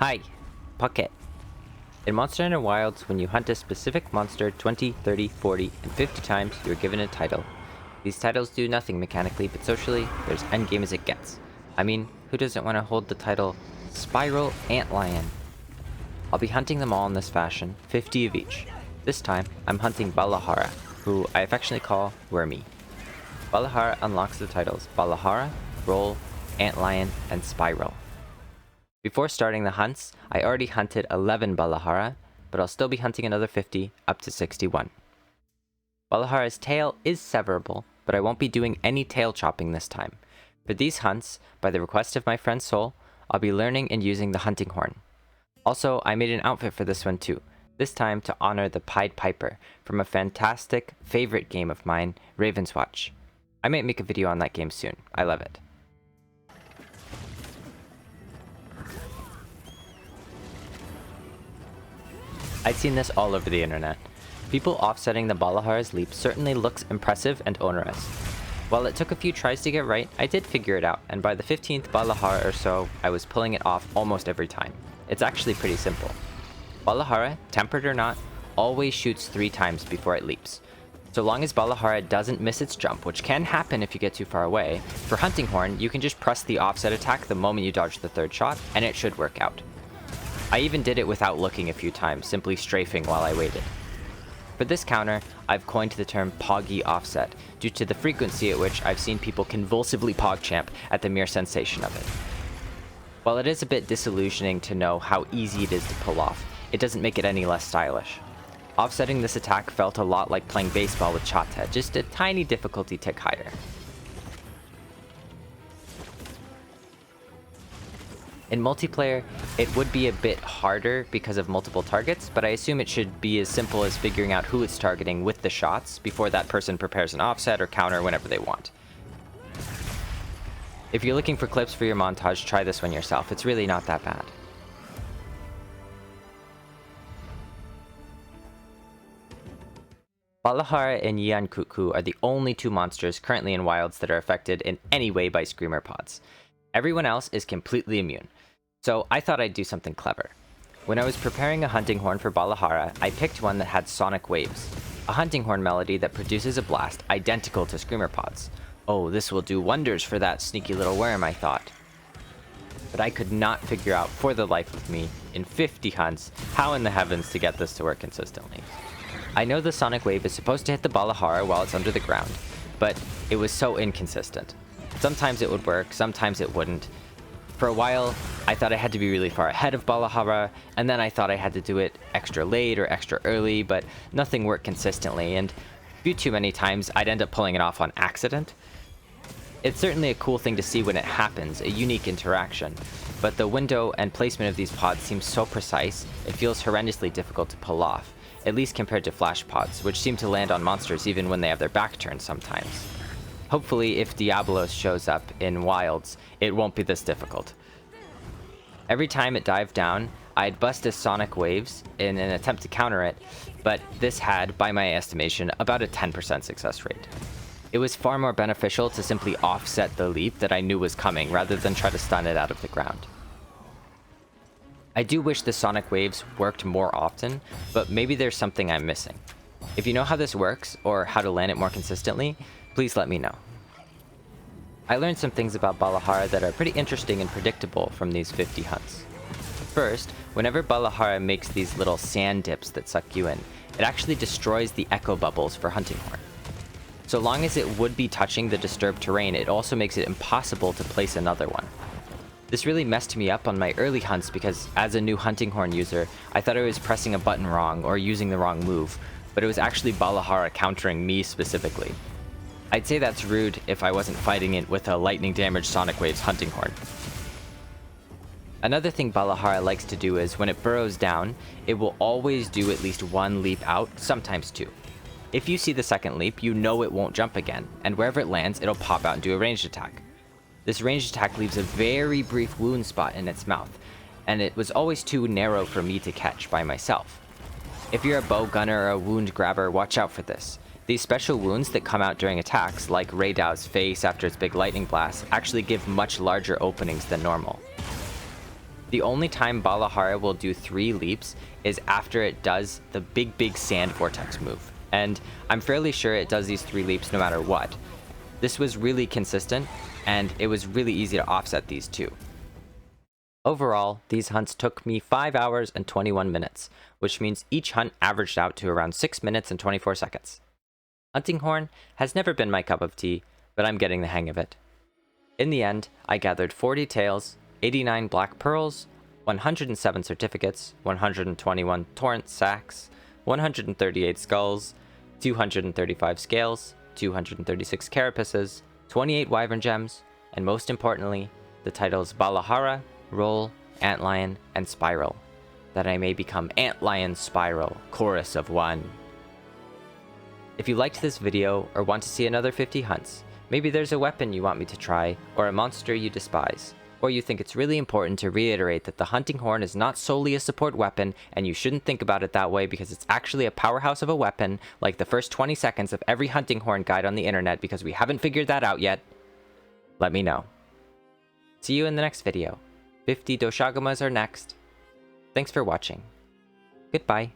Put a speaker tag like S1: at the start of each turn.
S1: Hi, Pocket. In Monster Hunter Wilds, when you hunt a specific monster 20, 30, 40, and 50 times, you're given a title. These titles do nothing mechanically, but socially, they're as endgame as it gets. I mean, who doesn't want to hold the title Spiral Antlion? I'll be hunting them all in this fashion, 50 of each. This time, I'm hunting Balahara, who I affectionately call Wormy. Balahara unlocks the titles Balahara, Roll, Antlion, and Spiral. Before starting the hunts, I already hunted 11 Balahara, but I'll still be hunting another 50 up to 61. Balahara's tail is severable, but I won't be doing any tail chopping this time. For these hunts, by the request of my friend Soul, I'll be learning and using the hunting horn. Also, I made an outfit for this one too, this time to honor the Pied Piper from a fantastic favorite game of mine, Raven's Watch. I might make a video on that game soon. I love it. I'd seen this all over the internet. People offsetting the Balahara's leap certainly looks impressive and onerous. While it took a few tries to get right, I did figure it out, and by the 15th Balahara or so, I was pulling it off almost every time. It's actually pretty simple. Balahara, tempered or not, always shoots 3 times before it leaps. So long as Balahara doesn't miss its jump, which can happen if you get too far away, for Hunting Horn, you can just press the offset attack the moment you dodge the 3rd shot, and it should work out. I even did it without looking a few times, simply strafing while I waited. For this counter, I've coined the term Poggy Offset, due to the frequency at which I've seen people convulsively PogChamp at the mere sensation of it. While it is a bit disillusioning to know how easy it is to pull off, it doesn't make it any less stylish. Offsetting this attack felt a lot like playing baseball with Chata, just a tiny difficulty tick higher. In multiplayer, it would be a bit harder because of multiple targets, but I assume it should be as simple as figuring out who it's targeting with the shots before that person prepares an offset or counter whenever they want. If you're looking for clips for your montage, try this one yourself. It's really not that bad. Balahara and Yian-Kut-Ku are the only 2 monsters currently in Wilds that are affected in any way by Screamer Pods. Everyone else is completely immune, so I thought I'd do something clever. When I was preparing a hunting horn for Balahara, I picked one that had sonic waves, a hunting horn melody that produces a blast identical to Screamer Pods. Oh, this will do wonders for that sneaky little worm, I thought. But I could not figure out for the life of me, in 50 hunts, how in the heavens to get this to work consistently. I know the sonic wave is supposed to hit the Balahara while it's under the ground, but it was so inconsistent. Sometimes it would work, sometimes it wouldn't. For a while, I thought I had to be really far ahead of Balahara, and then I thought I had to do it extra late or extra early, but nothing worked consistently, and a few too many times I'd end up pulling it off on accident. It's certainly a cool thing to see when it happens, a unique interaction, but the window and placement of these pods seems so precise, it feels horrendously difficult to pull off, at least compared to flash pods, which seem to land on monsters even when they have their back turned sometimes. Hopefully, if Diablos shows up in Wilds, it won't be this difficult. Every time it dived down, I'd bust his sonic waves in an attempt to counter it, but this had, by my estimation, about a 10% success rate. It was far more beneficial to simply offset the leap that I knew was coming, rather than try to stun it out of the ground. I do wish the sonic waves worked more often, but maybe there's something I'm missing. If you know how this works, or how to land it more consistently, please let me know. I learned some things about Balahara that are pretty interesting and predictable from these 50 hunts. First, whenever Balahara makes these little sand dips that suck you in, it actually destroys the echo bubbles for Hunting Horn. So long as it would be touching the disturbed terrain, it also makes it impossible to place another one. This really messed me up on my early hunts because as a new Hunting Horn user, I thought I was pressing a button wrong or using the wrong move, but it was actually Balahara countering me specifically. I'd say that's rude if I wasn't fighting it with a lightning damage Sonic Waves Hunting Horn. Another thing Balahara likes to do is when it burrows down, it will always do at least 1 leap out, sometimes 2. If you see the 2nd leap, you know it won't jump again, and wherever it lands, it'll pop out and do a ranged attack. This ranged attack leaves a very brief wound spot in its mouth, and it was always too narrow for me to catch by myself. If you're a bow gunner or a wound grabber, watch out for this. These special wounds that come out during attacks, like Raydow's face after its big lightning blast, actually give much larger openings than normal. The only time Balahara will do 3 leaps is after it does the big sand vortex move, and I'm fairly sure it does these 3 leaps no matter what. This was really consistent, and it was really easy to offset these two. Overall, these hunts took me 5 hours and 21 minutes, which means each hunt averaged out to around 6 minutes and 24 seconds. Hunting horn has never been my cup of tea, but I'm getting the hang of it. In the end, I gathered 40 tails, 89 black pearls, 107 certificates, 121 torrent sacks, 138 skulls, 235 scales, 236 carapaces, 28 wyvern gems, and most importantly, the titles Balahara, Roll, Antlion, and Spiral, that I may become Antlion Spiral, Chorus of One. If you liked this video or want to see another 50 hunts, maybe there's a weapon you want me to try, or a monster you despise, or you think it's really important to reiterate that the hunting horn is not solely a support weapon and you shouldn't think about it that way because it's actually a powerhouse of a weapon, like the first 20 seconds of every hunting horn guide on the internet because we haven't figured that out yet, let me know. See you in the next video. 50 Doshagamas are next. Thanks for watching. Goodbye.